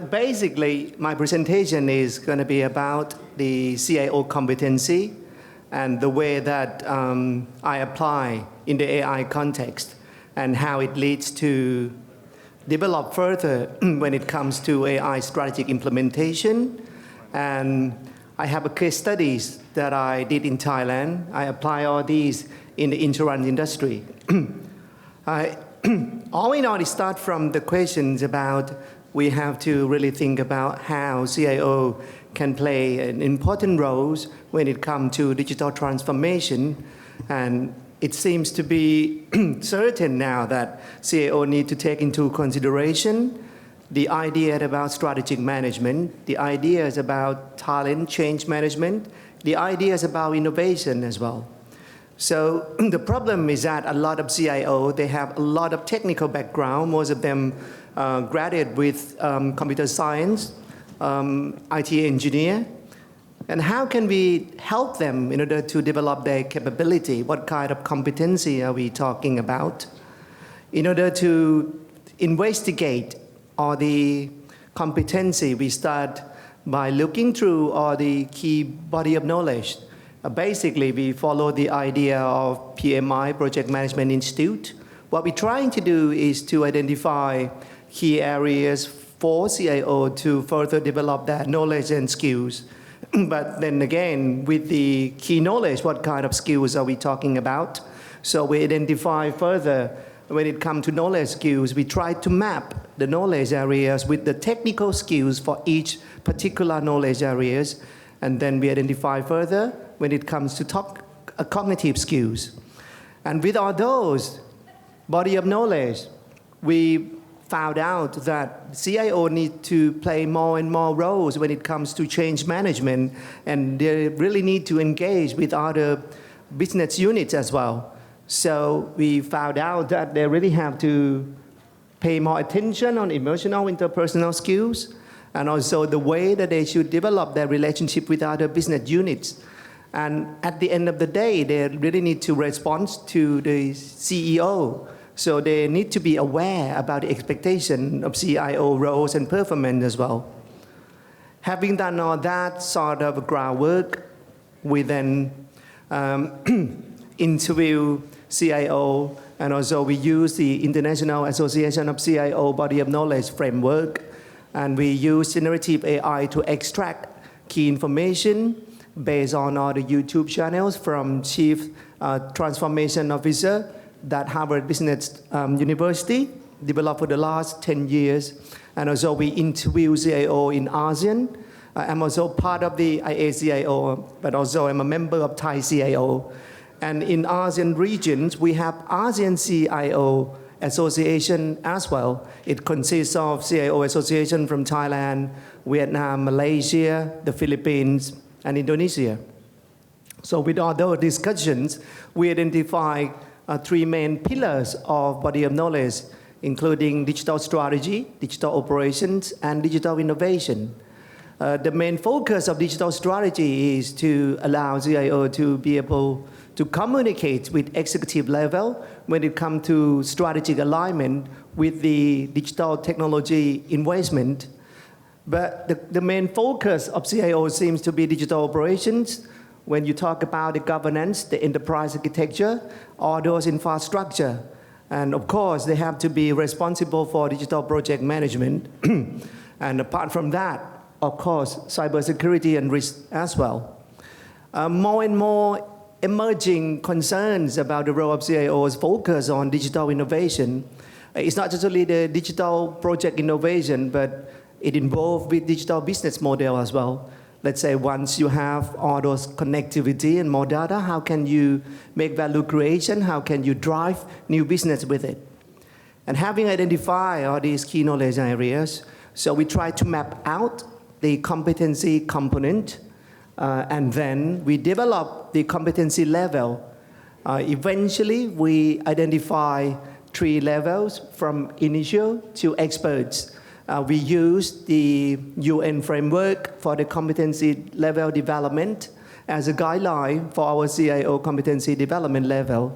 Basically, my presentation is going to be about the CIO competency and the way that I apply in the AI context and how it leads to develop further when it comes to AI strategic implementation. And I have a case studies that I did in Thailand. I apply all these in the insurance industry. All in all, it starts from the questions about we have to really think about how CIO can play an important role when it comes to digital transformation. And it seems to be certain now that CIO need to take into consideration the idea about strategic management, the ideas about talent change management, the ideas about innovation as well. So the problem is that a lot of CIO, they have a lot of technical background. Most of them graduate with computer science, IT engineer. And how can we help them in order to develop their capability? What kind of competency are we talking about? In order to investigate all the competency, we start by looking through all the key body of knowledge. Basically, we follow the idea of PMI, Project Management Institute. What we're trying to do is to identify key areas for CIO to further develop their knowledge and skills. But then again, with the key knowledge, what kind of skills are we talking about? So we identify further when it comes to knowledge skills, we try to map the knowledge areas with the technical skills for each particular knowledge areas. And then we identify further when it comes to cognitive skills. And with all those body of knowledge, we found out that CIO need to play more and more roles when it comes to change management, and they really need to engage with other business units as well. So we found out that they really have to pay more attention on emotional interpersonal skills, and also the way that they should develop their relationship with other business units. And at the end of the day, they really need to respond to the CEO. So they need to be aware about the expectation of CIO roles and performance as well. Having done all that sort of groundwork, we then interview CIO, and also we use the International Association of CIO Body of Knowledge framework, and we use generative AI to extract key information based on all the YouTube channels from Chief Transformation Officer that Harvard Business University developed for the last 10 years. And also we interview CIO in ASEAN. I'm also part of the IACIO, but also I'm a member of Thai CIO. And in ASEAN regions, we have ASEAN CIO Association as well. It consists of CIO Association from Thailand, Vietnam, Malaysia, the Philippines, and Indonesia. So with all those discussions, we identify three main pillars of body of knowledge, including digital strategy, digital operations, and digital innovation. The main focus of digital strategy is to allow CIO to be able to communicate with executive level when it comes to strategic alignment with the digital technology investment. But the main focus of CIO seems to be digital operations. When you talk about the governance, the enterprise architecture, all those infrastructure. And of course, they have to be responsible for digital project management. And apart from that, of course, cybersecurity and risk as well. More and more emerging concerns about the role of CIO's focus on digital innovation. It's not just only the digital project innovation, but it involves with digital business model as well. Let's say once you have all those connectivity and more data, how can you make value creation? How can you drive new business with it? And having identified all these key knowledge areas, so we try to map out the competency component, and then we develop the competency level. Eventually, we identify 3 levels from initial to experts. We use the UN framework for the competency level development as a guideline for our CIO competency development level.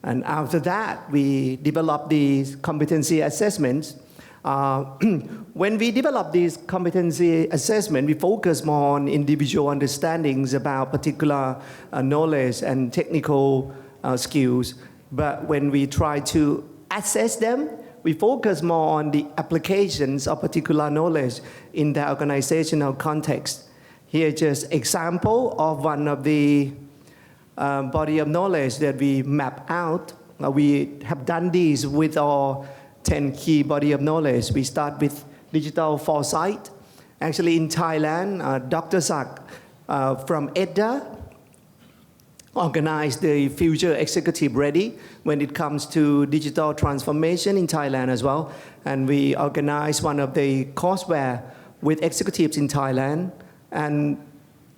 And after that, we develop the competency assessments. When we develop this competency assessment, we focus more on individual understandings about particular knowledge and technical skills. But when we try to assess them, we focus more on the applications of particular knowledge in the organizational context. Here, just example of one of the body of knowledge that we map out. We have done this with our 10 key body of knowledge. We start with digital foresight. Actually, in Thailand, Dr. Sak from EDDA organized the future executive ready when it comes to digital transformation in Thailand as well. And we organized one of the courseware with executives in Thailand. And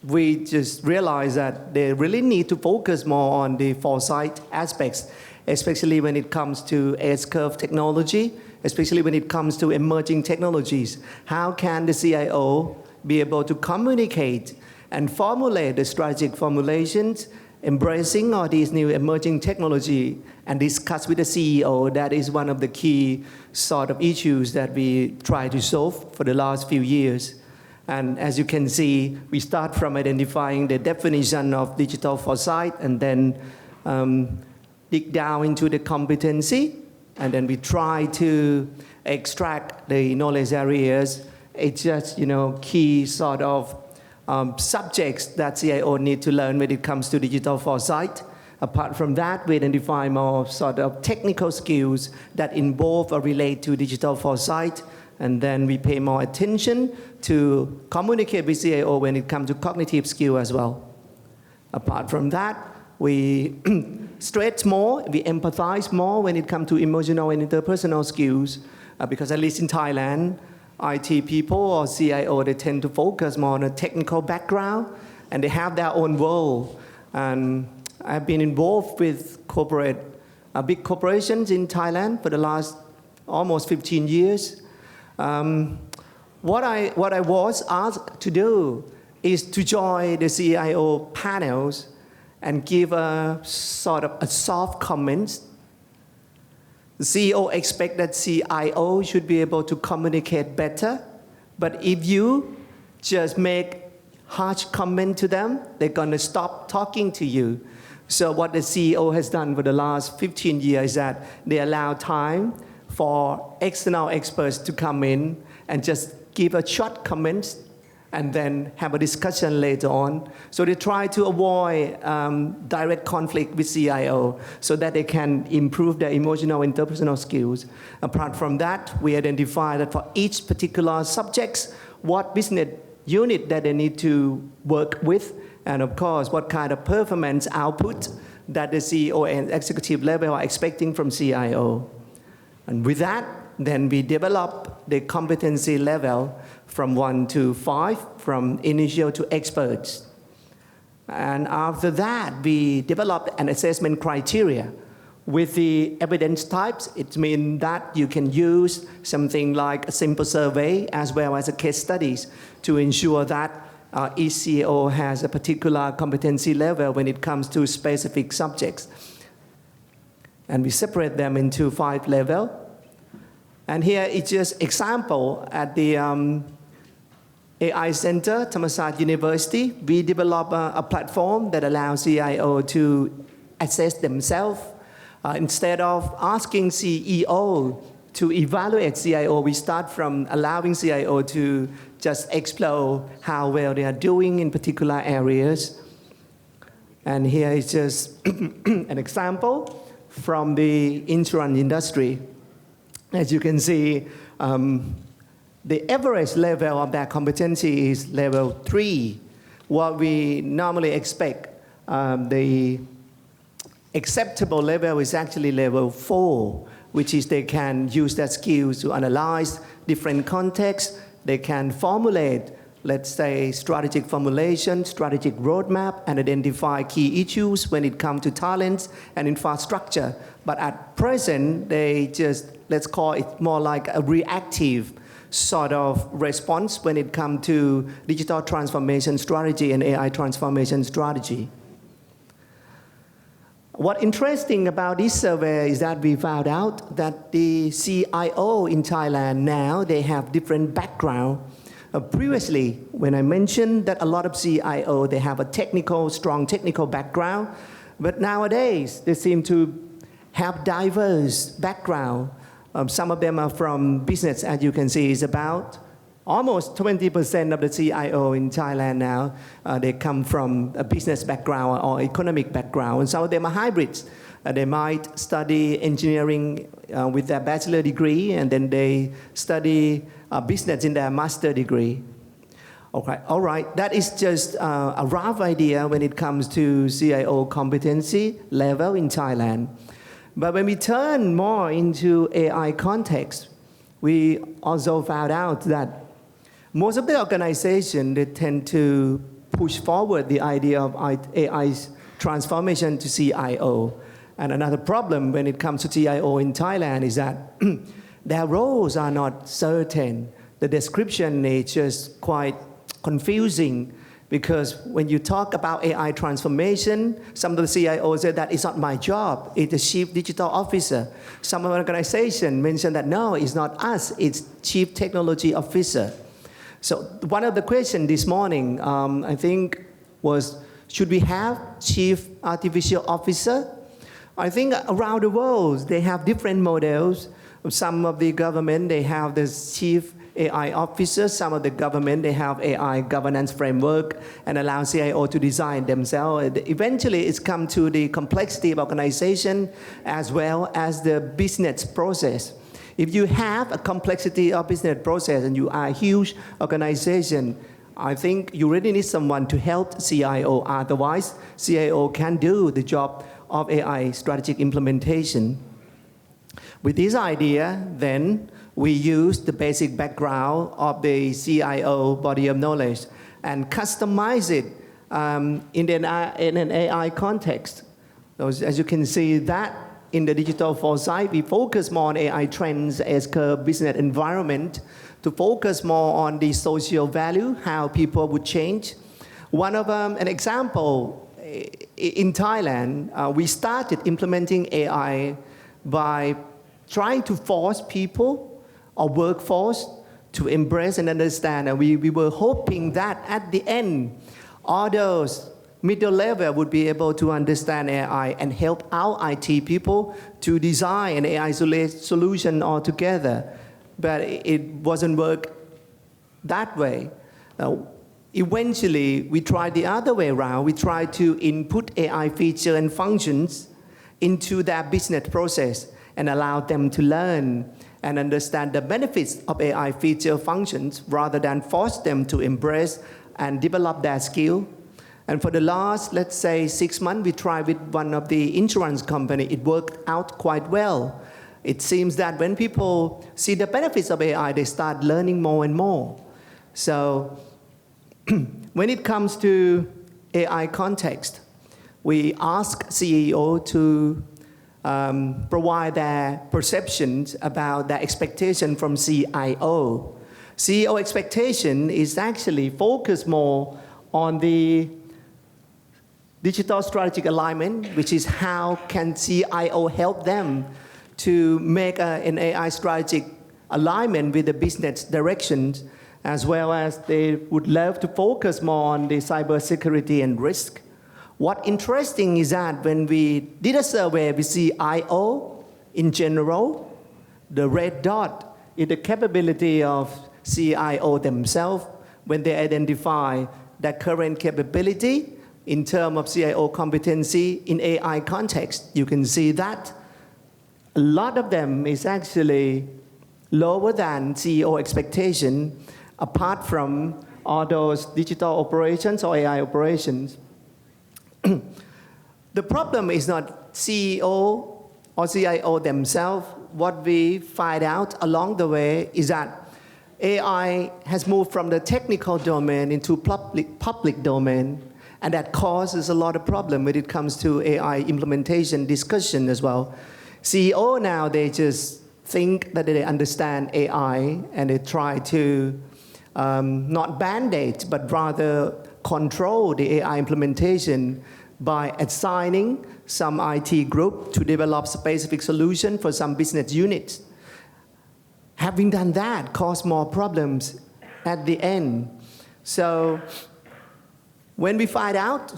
we just realized that they really need to focus more on the foresight aspects, especially when it comes to S-curve technology, especially when it comes to emerging technologies. How can the CIO be able to communicate and formulate the strategic formulations, embracing all these new emerging technology, and discuss with the CEO? That is one of the key sort of issues that we try to solve for the last few years. And as you can see, we start from identifying the definition of digital foresight and then dig down into the competency, and then we try to extract the knowledge areas. It's just, key sort of subjects that CIO need to learn when it comes to digital foresight. Apart from that, we identify more sort of technical skills that involve or relate to digital foresight. And then we pay more attention to communicate with CIO when it comes to cognitive skill as well. Apart from that, we stretch more, we empathize more when it comes to emotional and interpersonal skills, because at least in Thailand, IT people or CIO, they tend to focus more on a technical background, and they have their own world. And I've been involved with big corporations in Thailand for the last almost 15 years. What I was asked to do is to join the CIO panels and give a sort of a soft comment. The CEO expects that CIO should be able to communicate better, but if you just make harsh comment to them, they're gonna stop talking to you. So what the CEO has done for the last 15 years is that they allow time for external experts to come in and just give a short comment and then have a discussion later on. So they try to avoid direct conflict with CIO so that they can improve their emotional and interpersonal skills. Apart from that, we identify that for each particular subjects, what business unit that they need to work with, and of course, what kind of performance output that the CEO and executive level are expecting from CIO. And with that, then we develop the competency level from 1 to 5, from initial to experts. And after that, we developed an assessment criteria with the evidence types. It means that you can use something like a simple survey as well as a case studies to ensure that each CEO has a particular competency level when it comes to specific subjects. And we separate them into 5 levels. And here it's just example at the AI Center, Thamsatitdej University. We develop a platform that allows CIO to assess themselves. Instead of asking CEO to evaluate CIO, we start from allowing CIO to just explore how well they are doing in particular areas. And here is just an example from the insurance industry. As you can see, the average level of that competency is level 3. What we normally expect, the acceptable level is actually level 4, which is they can use their skills to analyze different contexts. They can formulate, let's say, strategic formulation, strategic roadmap, and identify key issues when it comes to talents and infrastructure. But at present, they just, let's call it more like a reactive sort of response when it comes to digital transformation strategy and AI transformation strategy. What interesting about this survey is that we found out that the CIO in Thailand now, they have different background. Previously, when I mentioned that a lot of CIO, they have a strong technical background, but nowadays they seem to have diverse background. Some of them are from business, as you can see, is about almost 20% of the CIO in Thailand now, they come from a business background or economic background. And some of them are hybrids. They might study engineering with their bachelor degree, and then they study business in their master degree. Okay, all right, that is just a rough idea when it comes to CIO competency level in Thailand. But when we turn more into AI context, we also found out that most of the organizations, they tend to push forward the idea of AI's transformation to CIO. And another problem when it comes to CIO in Thailand is that their roles are not certain. The description is just quite confusing, because when you talk about AI transformation, some of the CIOs say that it's not my job, it's the Chief Digital Officer. Some organizations mention that no, it's not us, it's Chief Technology Officer. So one of the questions this morning, I think, was, should we have Chief Artificial Officer? I think around the world, they have different models. Some of the government, they have the Chief AI Officer. Some of the government, they have AI governance framework and allow CIO to design themselves. Eventually, it's come to the complexity of organization as well as the business process. If you have a complexity of business process and you are a huge organization, I think you really need someone to help CIO. Otherwise, CIO can do the job of AI strategic implementation. With this idea, then, we use the basic background of the CIO body of knowledge and customize it in an AI context. So as you can see that in the digital foresight, we focus more on AI trends as curve business environment to focus more on the social value, how people would change. One of an example, in Thailand, we started implementing AI by trying to force people or workforce to embrace and understand. And we were hoping that at the end, all those middle level would be able to understand AI and help our IT people to design an AI solution altogether. But it wasn't work that way. Eventually, we tried the other way around. We tried to input AI features and functions into their business process and allow them to learn and understand the benefits of AI feature functions rather than force them to embrace and develop their skill. And for the last, let's say, 6 months, we tried with one of the insurance company. It worked out quite well. It seems that when people see the benefits of AI, they start learning more and more. So when it comes to AI context, we ask CEO to provide their perceptions about their expectation from CIO. CEO expectation is actually focused more on the digital strategic alignment, which is how can CIO help them to make an AI strategic alignment with the business directions, as well as they would love to focus more on the cybersecurity and risk. What interesting is that when we did a survey with CIO in general, the red dot is the capability of CIO themselves when they identify their current capability in terms of CIO competency in AI context. You can see that a lot of them is actually lower than CEO expectation, apart from all those digital operations or AI operations. The problem is not CEO or CIO themselves. What we find out along the way is that AI has moved from the technical domain into public domain, and that causes a lot of problem when it comes to AI implementation discussion as well. CEO now, they just think that they understand AI and they try to not band-aid, but rather control the AI implementation. by assigning some IT group to develop specific solution for some business units. Having done that caused more problems at the end. So when we find out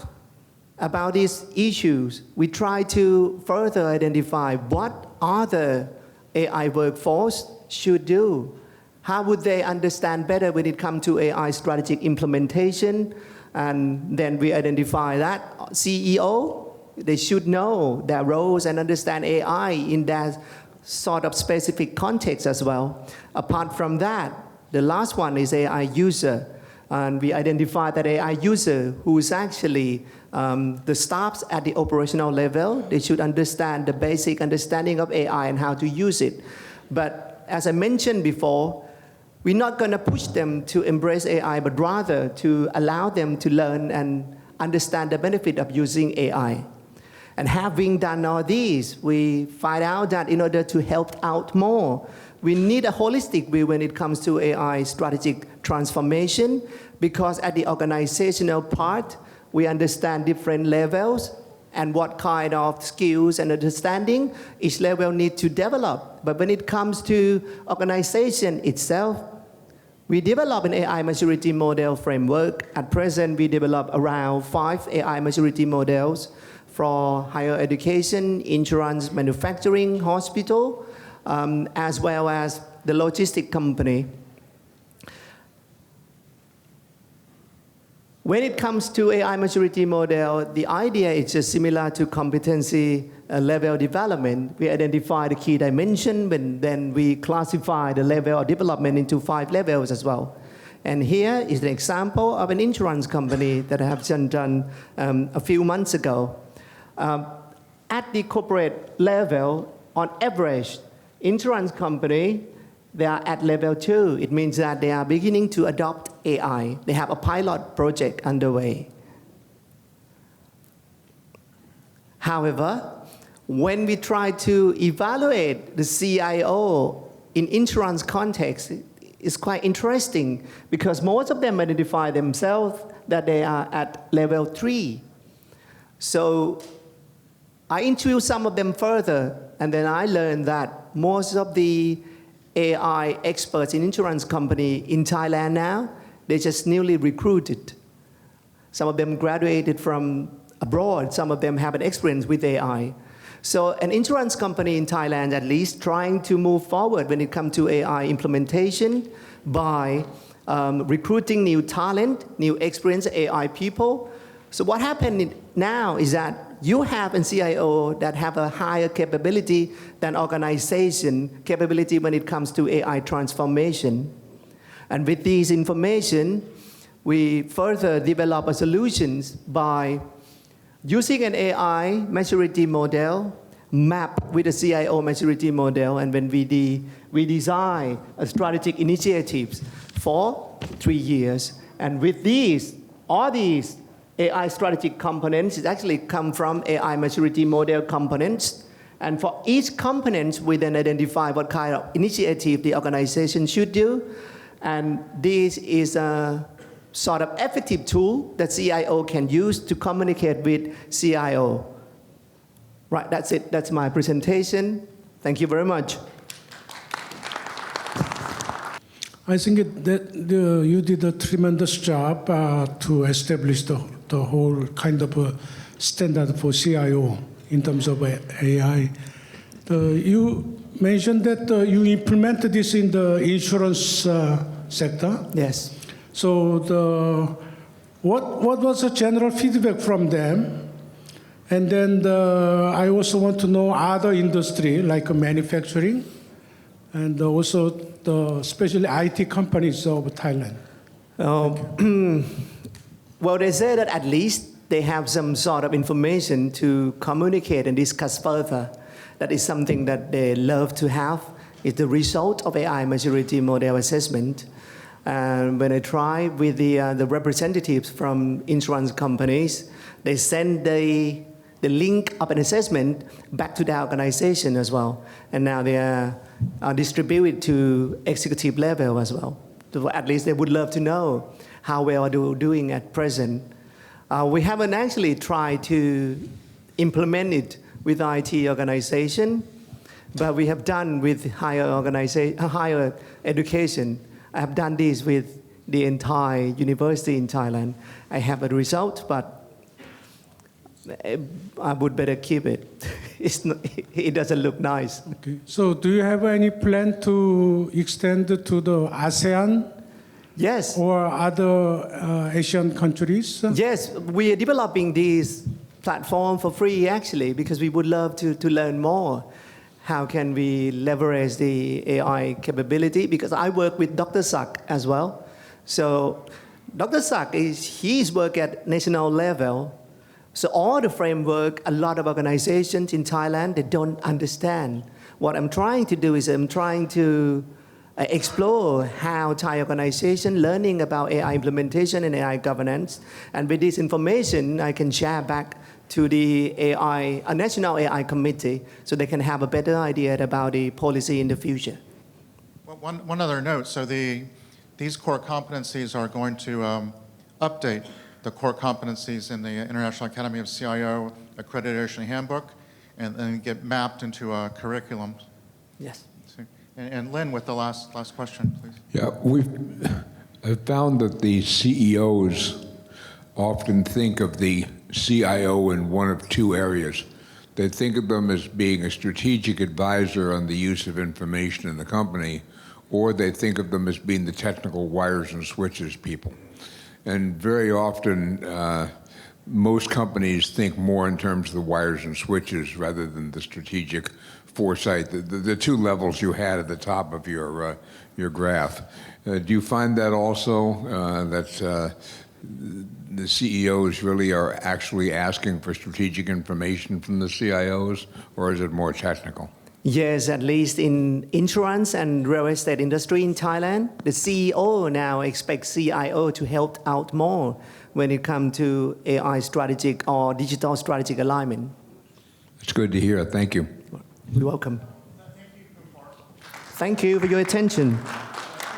about these issues, we try to further identify what other AI workforce should do. How would they understand better when it comes to AI strategic implementation? And then we identify that CEO, they should know their roles and understand AI in that sort of specific context as well. Apart from that, the last one is AI user. And we identify that AI user who is actually the staffs at the operational level. They should understand the basic understanding of AI and how to use it. But as I mentioned before, we're not going to push them to embrace AI, but rather to allow them to learn and understand the benefit of using AI. And having done all these, we find out that in order to help out more, we need a holistic view when it comes to AI strategic transformation, because at the organizational part, we understand different levels and what kind of skills and understanding each level needs to develop. But when it comes to organization itself, we develop an AI maturity model framework. At present, we develop around 5 AI maturity models for higher education, insurance, manufacturing, hospital, as well as the logistic company. When it comes to AI maturity model, the idea is just similar to competency level development. We identify the key dimension, and then we classify the level of development into 5 levels as well. And here is an example of an insurance company that I have done a few months ago. At the corporate level, on average, insurance company, they are at level 2. It means that they are beginning to adopt AI. They have a pilot project underway. However, when we try to evaluate the CIO in insurance context, it's quite interesting because most of them identify themselves that they are at level 3. So I interviewed some of them further, and then I learned that most of the AI experts in insurance company in Thailand now, they just newly recruited. Some of them graduated from abroad. Some of them have an experience with AI. So an insurance company in Thailand, at least, trying to move forward when it comes to AI implementation by recruiting new talent, new experienced AI people. So what happened now is that you have a CIO that have a higher capability than organization capability when it comes to AI transformation. And with this information, we further develop a solutions by using an AI maturity model mapped with a CIO maturity model, and when we design a strategic initiatives for 3 years. And with these, all these AI strategic components actually come from AI maturity model components. And for each component, we then identify what kind of initiative the organization should do. And this is a sort of effective tool that CIO can use to communicate with CIO. Right, that's it. That's my presentation. Thank you very much. I think that you did a tremendous job to establish the whole kind of a standard for CIO in terms of AI. You mentioned that you implemented this in the insurance sector. Yes. So what was the general feedback from them? And then I also want to know other industry like manufacturing and also especially IT companies of Thailand. Well, they say that at least they have some sort of information to communicate and discuss further. That is something that they love to have. It's the result of AI maturity model assessment. And when I try with the representatives from insurance companies, they send the link of an assessment back to the organization as well. And now they are distributed to executive level as well. So at least they would love to know how well are they doing at present. We haven't actually tried to implement it with IT organization, but we have done with higher education. I have done this with the entire university in Thailand. I have a result, but I would better keep it. It doesn't look nice. Okay. So do you have any plan to extend to the ASEAN? Yes. Or other Asian countries? Yes, we are developing this platform for free actually because we would love to learn more. How can we leverage the AI capability? Because I work with Dr. Sak as well. So Dr. Sak, he's work at national level. So all the framework, a lot of organizations in Thailand, they don't understand. What I'm trying to do is I'm trying to explore how Thai organization learning about AI implementation and AI governance. And with this information, I can share back to the a national AI committee so they can have a better idea about the policy in the future. Well, one other note, so these core competencies are going to update the core competencies in the International Academy of CIO Accreditation Handbook and then get mapped into a curriculum. Yes. And Lynn, with the last question, please. Yeah, I've found that the CEOs often think of the CIO in one of two areas. They think of them as being a strategic advisor on the use of information in the company, or they think of them as being the technical wires and switches people. And very often, most companies think more in terms of the wires and switches rather than the strategic foresight, the two levels you had at the top of your graph. Do you find that also, that the CEOs really are actually asking for strategic information from the CIOs, or is it more technical? Yes, at least in insurance and real estate industry in Thailand, the CEO now expects CIO to help out more when it comes to AI strategic or digital strategic alignment. It's good to hear. Thank you. You're welcome. Thank you for your attention.